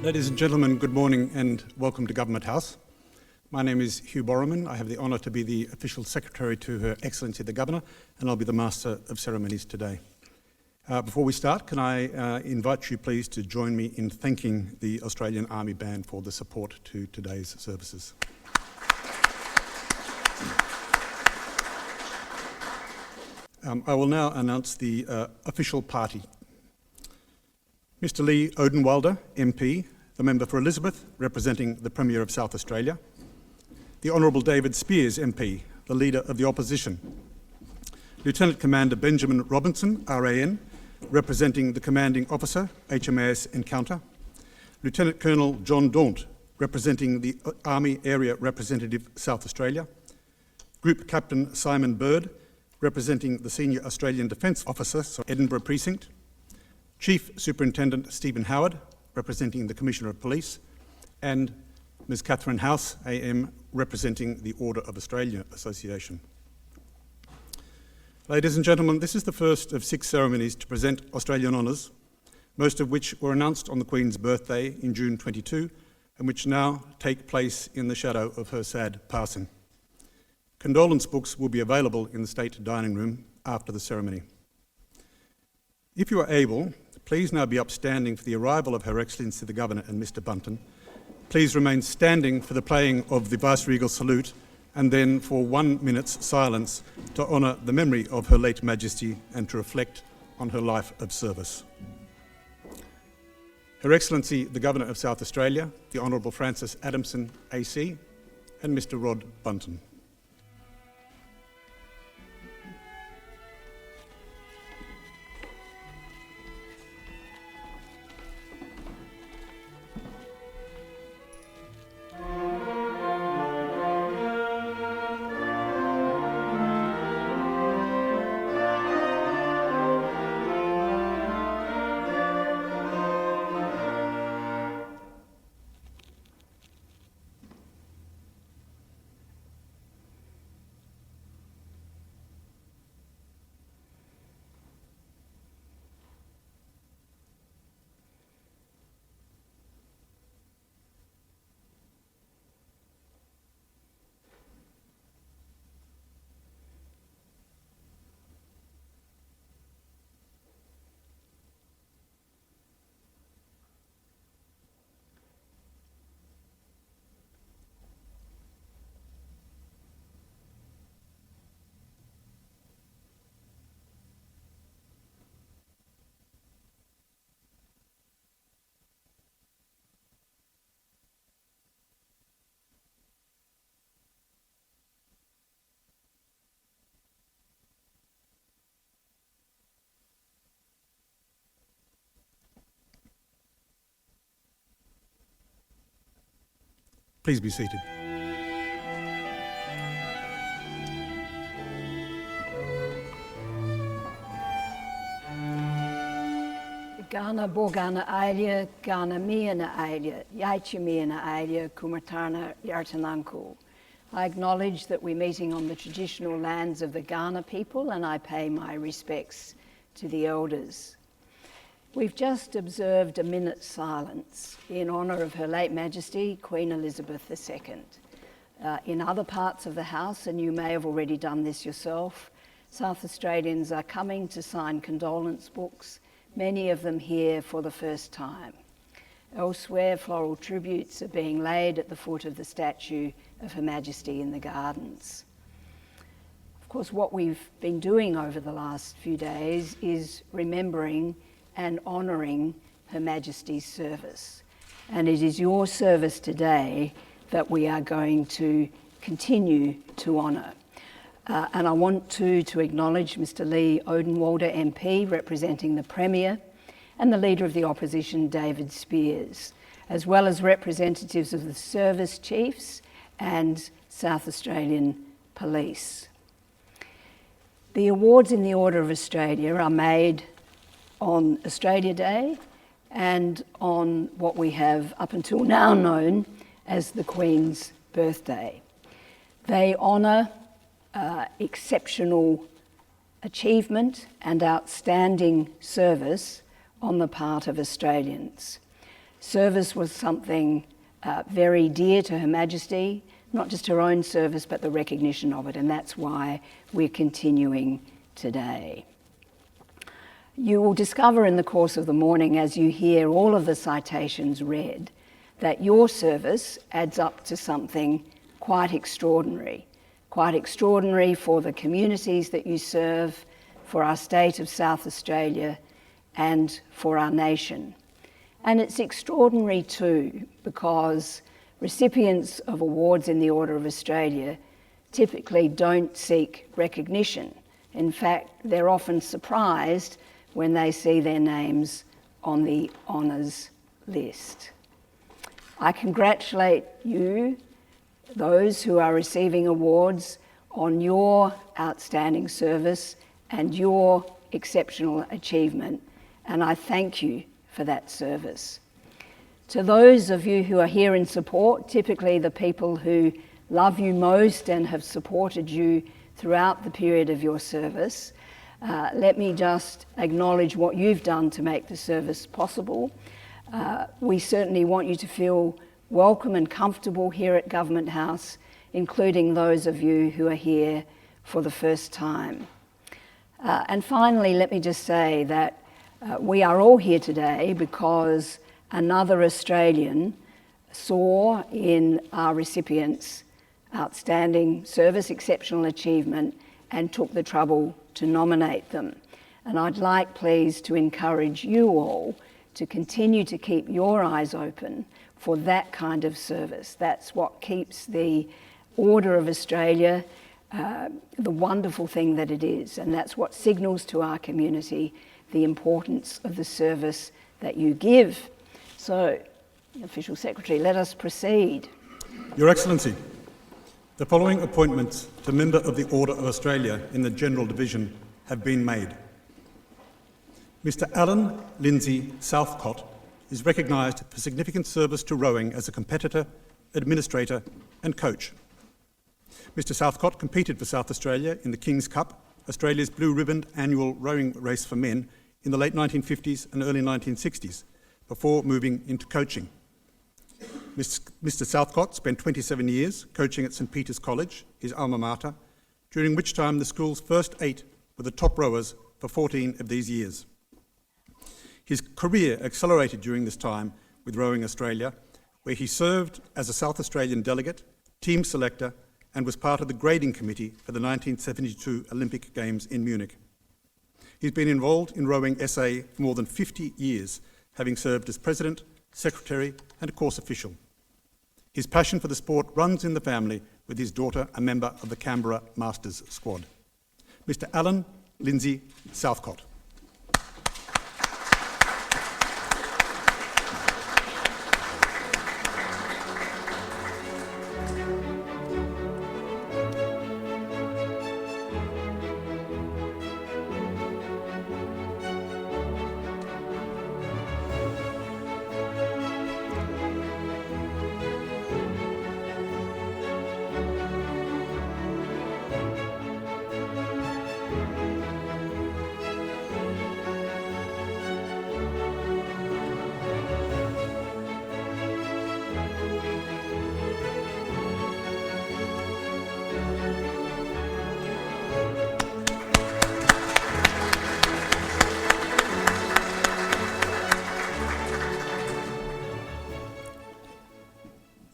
Ladies and gentlemen, good morning and welcome to Government House. My name is Hugh Borroman. I have the honour to be the official secretary to Her Excellency the Governor, and I'll be the Master of Ceremonies today. Before we start, can I invite you please to join me in thanking the Australian Army Band for the support to today's services. I will now announce the official party. Mr. Lee Odenwalder, MP, the member for Elizabeth, representing the Premier of South Australia. The Honourable David Spears, MP, the Leader of the Opposition. Lieutenant Commander Benjamin Robinson, RAN, representing the Commanding Officer, HMAS Encounter. Lieutenant Colonel John Daunt, representing the Army Area Representative, South Australia. Group Captain Simon Bird, representing the Senior Australian Defence Officer, Edinburgh Precinct. Chief Superintendent Stephen Howard, representing the Commissioner of Police, and Ms Catherine House, AM, representing the Order of Australia Association. Ladies and gentlemen, this is the first of 6 ceremonies to present Australian honours, most of which were announced on the Queen's birthday in June 22, and which now take place in the shadow of her sad passing. Condolence books will be available in the State Dining Room after the ceremony. If you are able, please now be upstanding for the arrival of Her Excellency the Governor and Mr Bunton. Please remain standing for the playing of the Viceregal Salute, and then for 1 minute's silence to honour the memory of Her late Majesty and to reflect on her life of service. Her Excellency the Governor of South Australia, the Honourable Francis Adamson, AC, and Mr Rod Bunton. Please be seated. Gana Bogana Ailia, Gana Miana Ailia, Yaichimiana Ailia, Kumartana Yartananku. I acknowledge that we're meeting on the traditional lands of the Ghana people, and I pay my respects to the elders. We've just observed a minute's silence in honour of Her late Majesty, Queen Elizabeth II. In other parts of the House, and you may have already done this yourself, South Australians are coming to sign condolence books, many of them here for the first time. Elsewhere, floral tributes are being laid at the foot of the statue of Her Majesty in the gardens. Of course, what we've been doing over the last few days is remembering and honouring Her Majesty's service. And it is your service today that we are going to continue to honour. And I want to acknowledge Mr Lee Odenwalder MP, representing the Premier, and the Leader of the Opposition, David Spears, as well as representatives of the Service Chiefs and South Australian Police. The awards in the Order of Australia are made on Australia Day and on what we have up until now known as the Queen's birthday. They honour exceptional achievement and outstanding service on the part of Australians. Service was something very dear to Her Majesty, not just her own service, but the recognition of it, and that's why we're continuing today. You will discover in the course of the morning, as you hear all of the citations read, that your service adds up to something quite extraordinary for the communities that you serve, for our state of South Australia, and for our nation. And it's extraordinary too, because recipients of awards in the Order of Australia typically don't seek recognition. In fact, they're often surprised when they see their names on the honours list. I congratulate you, those who are receiving awards, on your outstanding service and your exceptional achievement, and I thank you for that service. To those of you who are here in support, typically the people who love you most and have supported you throughout the period of your service, let me just acknowledge what you've done to make the service possible. We certainly want you to feel welcome and comfortable here at Government House, including those of you who are here for the first time. And finally, let me just say that we are all here today because another Australian saw in our recipients outstanding service, exceptional achievement, and took the trouble to nominate them. And I'd like, please, to encourage you all to continue to keep your eyes open for that kind of service. That's what keeps the Order of Australia the wonderful thing that it is, and that's what signals to our community the importance of the service that you give. So, Official Secretary, let us proceed. Your Excellency, the following appointments to Member of the Order of Australia in the General Division have been made. Mr. Alan Lindsay Southcott is recognised for significant service to rowing as a competitor, administrator and coach. Mr. Southcott competed for South Australia in the King's Cup, Australia's blue-ribboned annual rowing race for men, in the late 1950s and early 1960s, before moving into coaching. Mr. Southcott spent 27 years coaching at St Peter's College, his alma mater, during which time the school's first 8 were the top rowers for 14 of these years. His career accelerated during this time with Rowing Australia, where he served as a South Australian delegate, team selector, and was part of the grading committee for the 1972 Olympic Games in Munich. He's been involved in Rowing SA for more than 50 years, having served as president, secretary, and a course official. His passion for the sport runs in the family, with his daughter a member of the Canberra Masters squad. Mr. Alan Lindsay Southcott.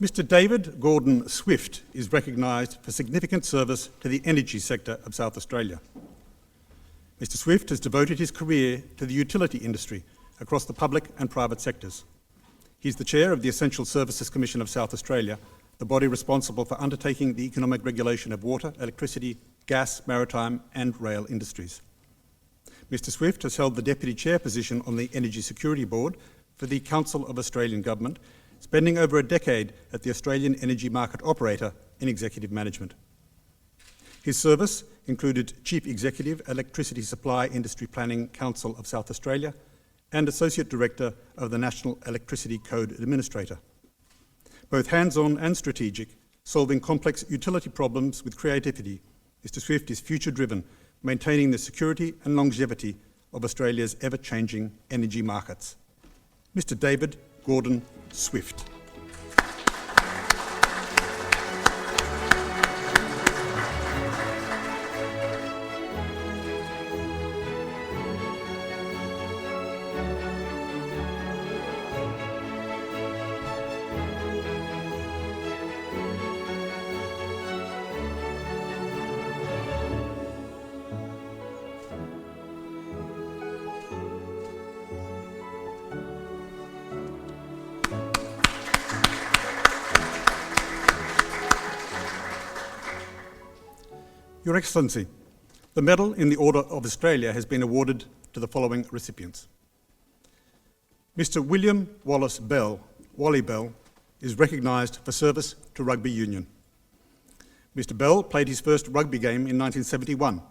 Mr. David Gordon Swift is recognised for significant service to the energy sector of South Australia. Mr. Swift has devoted his career to the utility industry across the public and private sectors. He's the chair of the Essential Services Commission of South Australia, the body responsible for undertaking the economic regulation of water, electricity, gas, maritime and rail industries. Mr. Swift has held the deputy chair position on the Energy Security Board for the Council of Australian Government, spending over a decade at the Australian Energy Market Operator in executive management. His service included Chief Executive, Electricity Supply Industry Planning Council of South Australia and Associate Director of the National Electricity Code Administrator. Both hands-on and strategic, solving complex utility problems with creativity, Mr. Swift is future-driven, maintaining the security and longevity of Australia's ever-changing energy markets. Mr. David Gordon Swift. Your Excellency, the Medal in the Order of Australia has been awarded to the following recipients. Mr. William Wallace Bell, Wally Bell, is recognised for service to rugby union. Mr. Bell played his first rugby game in 1971.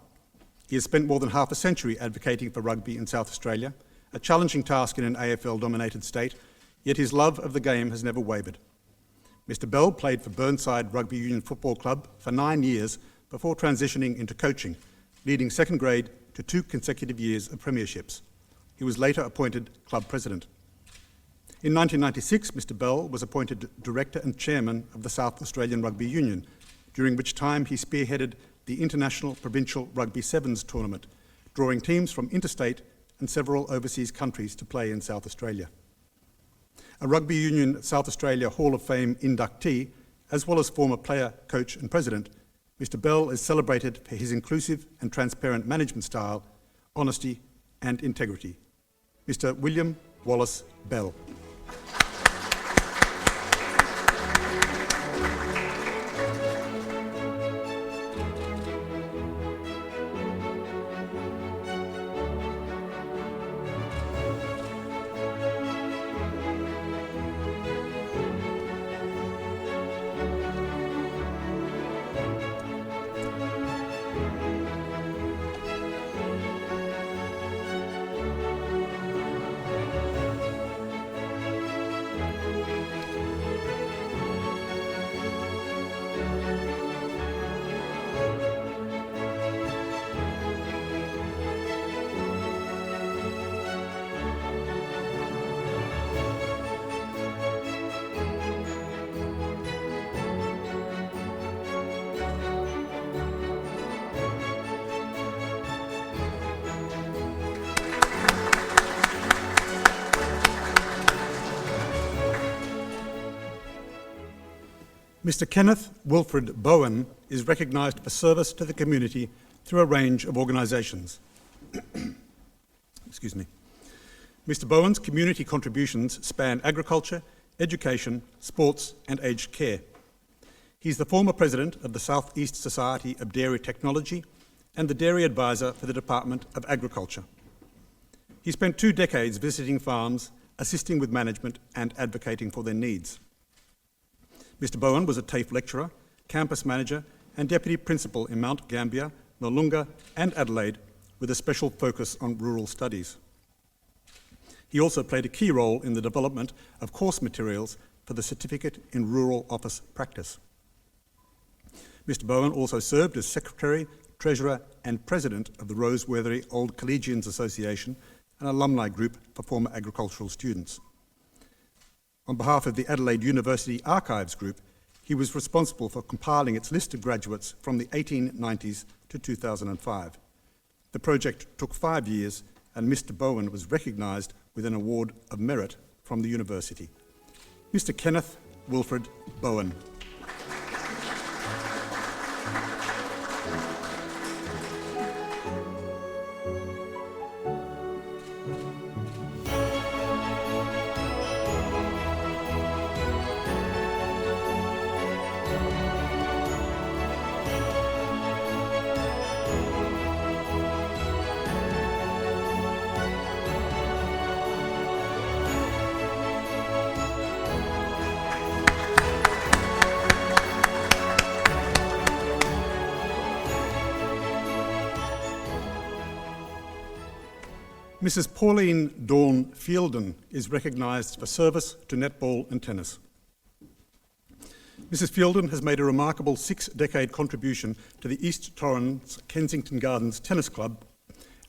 He has spent more than half a century advocating for rugby in South Australia, a challenging task in an AFL-dominated state, yet his love of the game has never wavered. Mr. Bell played for Burnside Rugby Union Football Club for 9 years before transitioning into coaching, leading second grade to 2 consecutive years of premierships. He was later appointed club president. In 1996, Mr. Bell was appointed director and chairman of the South Australian Rugby Union, during which time he spearheaded the International Provincial Rugby Sevens tournament, drawing teams from interstate and several overseas countries to play in South Australia. A Rugby Union South Australia Hall of Fame inductee, as well as former player, coach and president, Mr. Bell is celebrated for his inclusive and transparent management style, honesty and integrity. Mr. William Wallace Bell. Mr. Kenneth Wilfred Bowen is recognised for service to the community through a range of organisations. Excuse me. Mr. Bowen's community contributions span agriculture, education, sports and aged care. He's the former president of the South East Society of Dairy Technology and the dairy advisor for the Department of Agriculture. He spent 2 decades visiting farms, assisting with management and advocating for their needs. Mr. Bowen was a TAFE lecturer, campus manager and deputy principal in Mount Gambier, Noarlunga and Adelaide, with a special focus on rural studies. He also played a key role in the development of course materials for the Certificate in Rural Office Practice. Mr. Bowen also served as Secretary, Treasurer and President of the Roseworthy Old Collegians Association, an alumni group for former agricultural students. On behalf of the Adelaide University Archives Group, he was responsible for compiling its list of graduates from the 1890s to 2005. The project took 5 years and Mr. Bowen was recognised with an award of merit from the university. Mr. Kenneth Wilfred Bowen. Mrs. Pauline Dawn Fielden is recognised for service to netball and tennis. Mrs. Fielden has made a remarkable 6-decade contribution to the East Torrens Kensington Gardens Tennis Club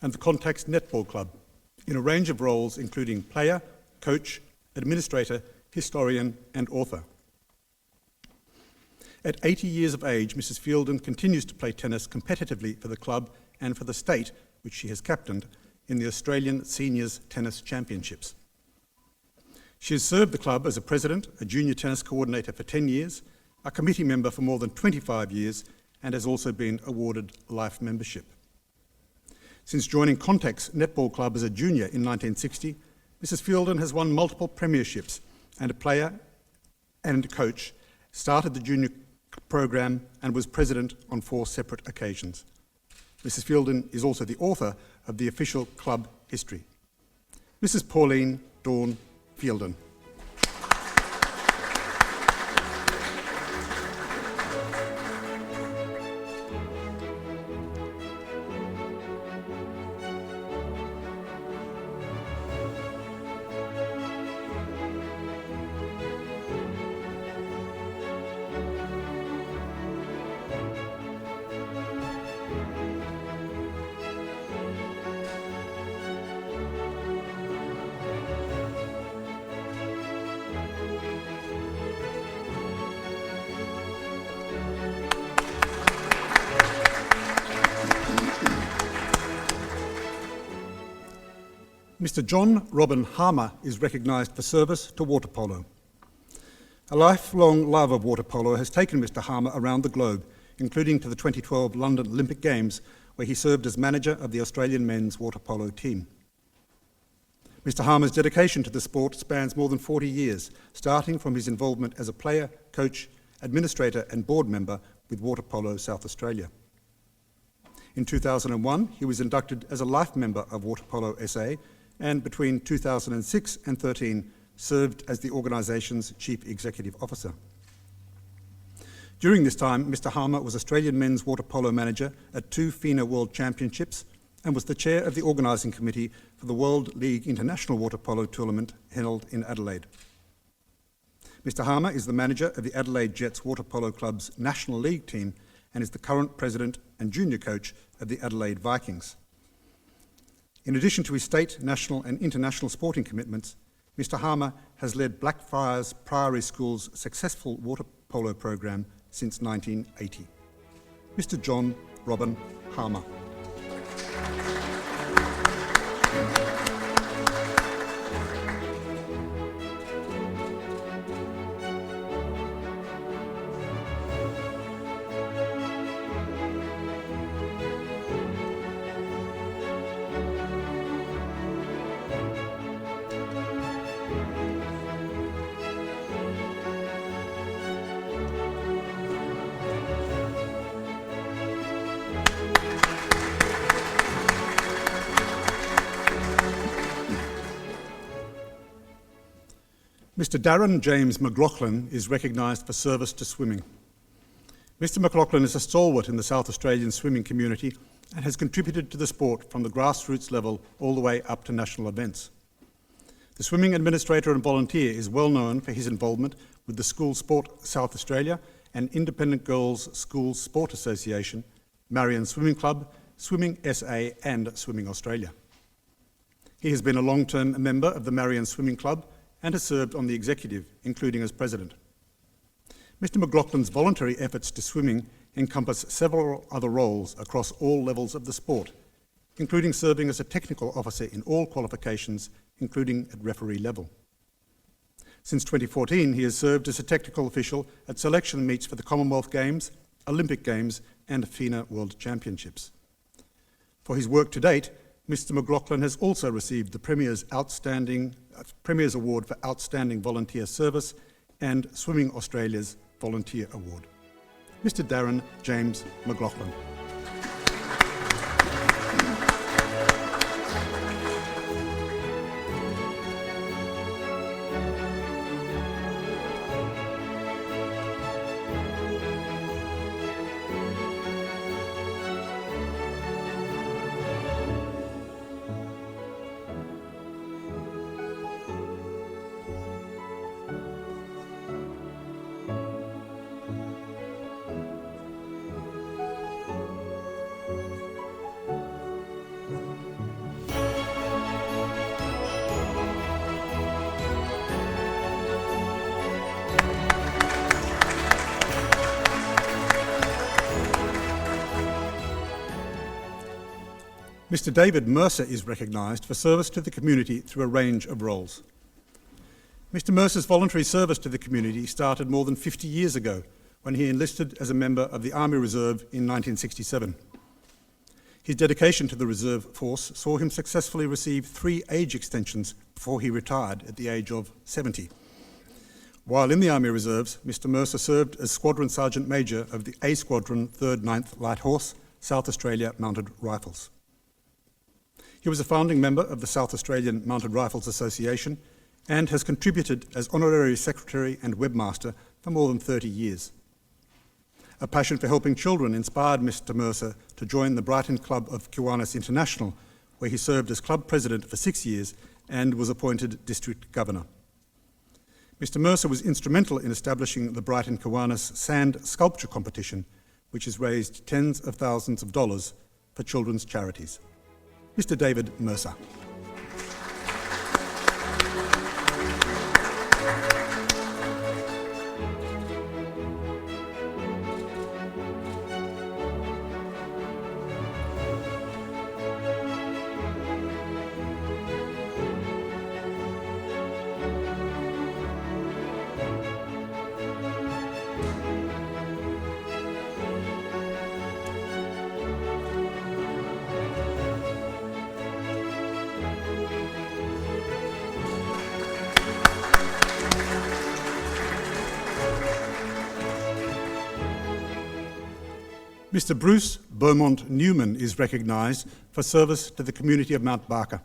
and the Contacts Netball Club in a range of roles including player, coach administrator, historian and author. At 80 years of age, Mrs. Fielden continues to play tennis competitively for the club and for the state, which she has captained, in the Australian Seniors Tennis Championships. She has served the club as a president, a junior tennis coordinator for 10 years, a committee member for more than 25 years, and has also been awarded life membership. Since joining Contact's netball club as a junior in 1960, Mrs. Fielden has won multiple premierships and a player and coach, started the junior program and was president on 4 separate occasions. Mrs. Fielden is also the author of the official club history. Mrs. Pauline Dawn Fielden. Mr. John Robin Harmer is recognised for service to water polo. A lifelong love of water polo has taken Mr. Harmer around the globe, including to the 2012 London Olympic Games, where he served as manager of the Australian men's water polo team. Mr. Harmer's dedication to the sport spans more than 40 years, starting from his involvement as a player, coach, administrator and board member with Water Polo South Australia. In 2001, he was inducted as a life member of Water Polo SA, and between 2006 and 13 served as the organisation's Chief Executive Officer. During this time, Mr. Harmer was Australian men's water polo manager at 2 FINA World Championships and was the chair of the organising committee for the World League International Water Polo Tournament held in Adelaide. Mr. Harmer is the manager of the Adelaide Jets Water Polo Club's National League team and is the current president and junior coach of the Adelaide Vikings. In addition to his state, national and international sporting commitments, Mr. Harmer has led Blackfriars Priory School's successful water polo program since 1980. Mr. John Robin Harmer. Mr. Darren James McLaughlin is recognised for service to swimming. Mr. McLaughlin is a stalwart in the South Australian swimming community and has contributed to the sport from the grassroots level all the way up to national events. The swimming administrator and volunteer is well known for his involvement with the School Sport South Australia and Independent Girls Schools Sport Association, Marion Swimming Club, Swimming SA and Swimming Australia. He has been a long-term member of the Marion Swimming Club and has served on the executive, including as president. Mr. McLaughlin's voluntary efforts to swimming encompass several other roles across all levels of the sport, including serving as a technical officer in all qualifications, including at referee level. Since 2014, he has served as a technical official at selection meets for the Commonwealth Games, Olympic Games and FINA World Championships. For his work to date, Mr. McLaughlin has also received the Premier's Award for Outstanding Volunteer Service and Swimming Australia's Volunteer Award. Mr. Darren James McLaughlin. Mr. David Mercer is recognised for service to the community through a range of roles. Mr. Mercer's voluntary service to the community started more than 50 years ago when he enlisted as a member of the Army Reserve in 1967. His dedication to the Reserve Force saw him successfully receive 3 age extensions before he retired at the age of 70. While in the Army Reserves, Mr. Mercer served as Squadron Sergeant Major of the A Squadron 3rd 9th Light Horse, South Australia Mounted Rifles. He was a founding member of the South Australian Mounted Rifles Association and has contributed as Honorary Secretary and Webmaster for more than 30 years. A passion for helping children inspired Mr. Mercer to join the Brighton Club of Kiwanis International, where he served as club president for 6 years and was appointed district governor. Mr. Mercer was instrumental in establishing the Brighton Kiwanis Sand Sculpture Competition, which has raised tens of thousands of dollars for children's charities. Mr. David Mercer. Mr. Bruce Beaumont Newman is recognised for service to the community of Mount Barker.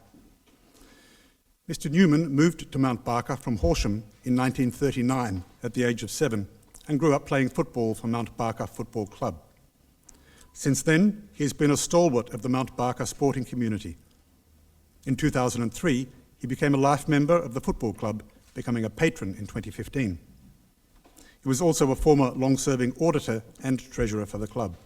Mr. Newman moved to Mount Barker from Horsham in 1939 at the age of 7 and grew up playing football for Mount Barker Football Club. Since then, he has been a stalwart of the Mount Barker sporting community. In 2003, he became a life member of the football club, becoming a patron in 2015. He was also a former long-serving auditor and treasurer for the club.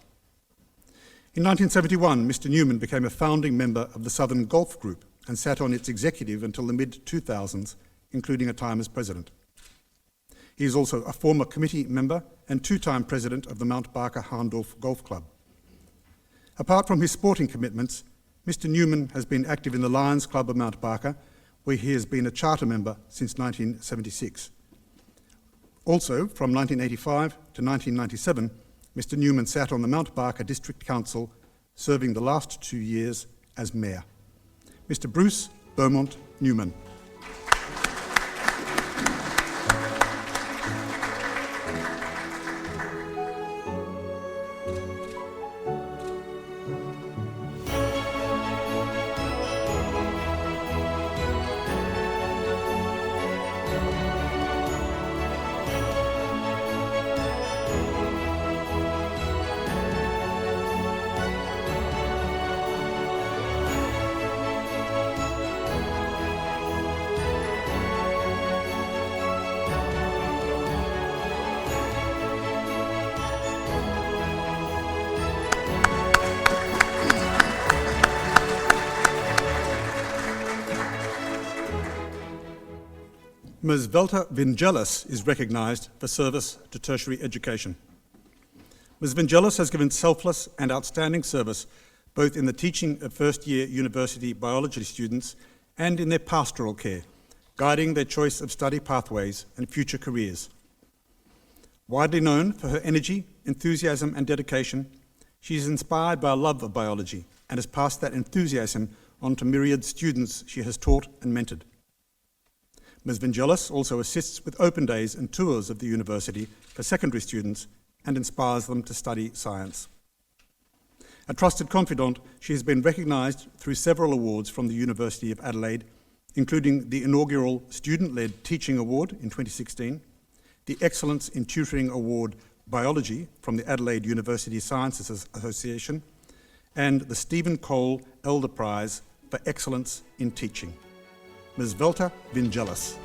In 1971, Mr. Newman became a founding member of the Southern Golf Group and sat on its executive until the mid-2000s, including a time as president. He is also a former committee member and 2-time president of the Mount Barker Harndorf Golf Club. Apart from his sporting commitments, Mr. Newman has been active in the Lions Club of Mount Barker, where he has been a charter member since 1976. Also, from 1985 to 1997, Mr. Newman sat on the Mount Barker District Council, serving the last 2 years as mayor. Mr. Bruce Beaumont Newman. Ms. Velta Vingelis is recognised for service to tertiary education. Ms. Vingelis has given selfless and outstanding service both in the teaching of first-year university biology students and in their pastoral care, guiding their choice of study pathways and future careers. Widely known for her energy, enthusiasm and dedication, she is inspired by a love of biology and has passed that enthusiasm on to myriad students she has taught and mentored. Ms. Vingelis also assists with open days and tours of the university for secondary students and inspires them to study science. A trusted confidant, she has been recognised through several awards from the University of Adelaide, including the inaugural Student-Led Teaching Award in 2016, the Excellence in Tutoring Award Biology from the Adelaide University Sciences Association, and the Stephen Cole Elder Prize for Excellence in Teaching. Ms. Velta Vingelis.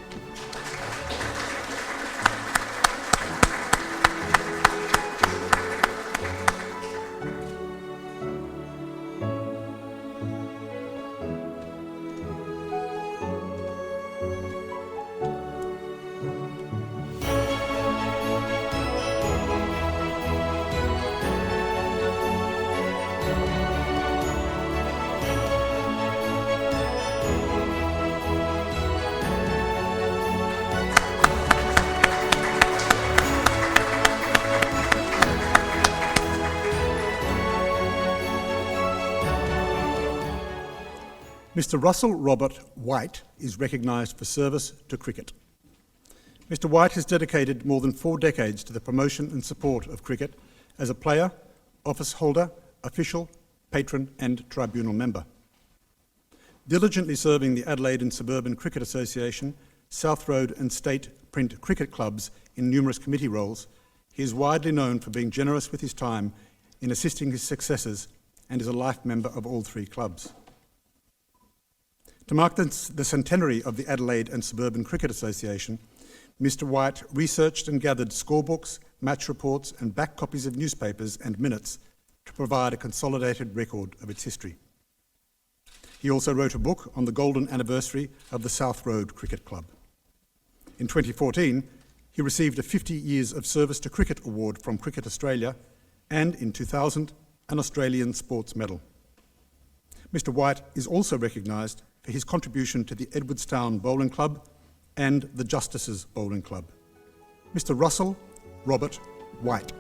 Mr. Russell Robert Wight is recognised for service to cricket. Mr. Wight has dedicated more than 4 decades to the promotion and support of cricket as a player, office holder, official, patron and tribunal member. Diligently serving the Adelaide and Suburban Cricket Association, South Road and State Print cricket clubs in numerous committee roles, he is widely known for being generous with his time in assisting his successors and is a life member of all 3 clubs. To mark the centenary of the Adelaide and Suburban Cricket Association, Mr. Wight researched and gathered scorebooks, match reports and back copies of newspapers and minutes to provide a consolidated record of its history. He also wrote a book on the golden anniversary of the South Road Cricket Club. In 2014, he received a 50 Years of Service to Cricket Award from Cricket Australia and, in 2000, an Australian Sports Medal. Mr. Wight is also recognised for his contribution to the Edwardstown Bowling Club and the Justices Bowling Club. Mr. Russell Robert Wight.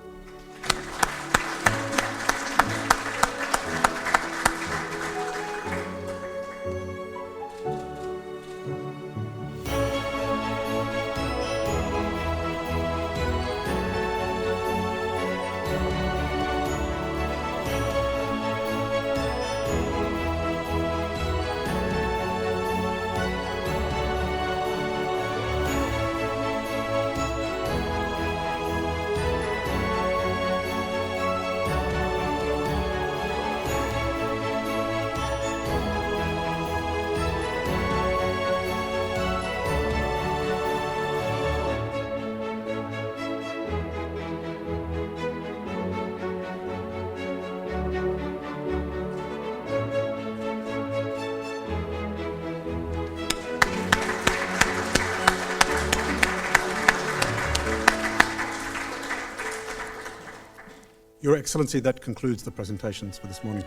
Your Excellency, that concludes the presentations for this morning.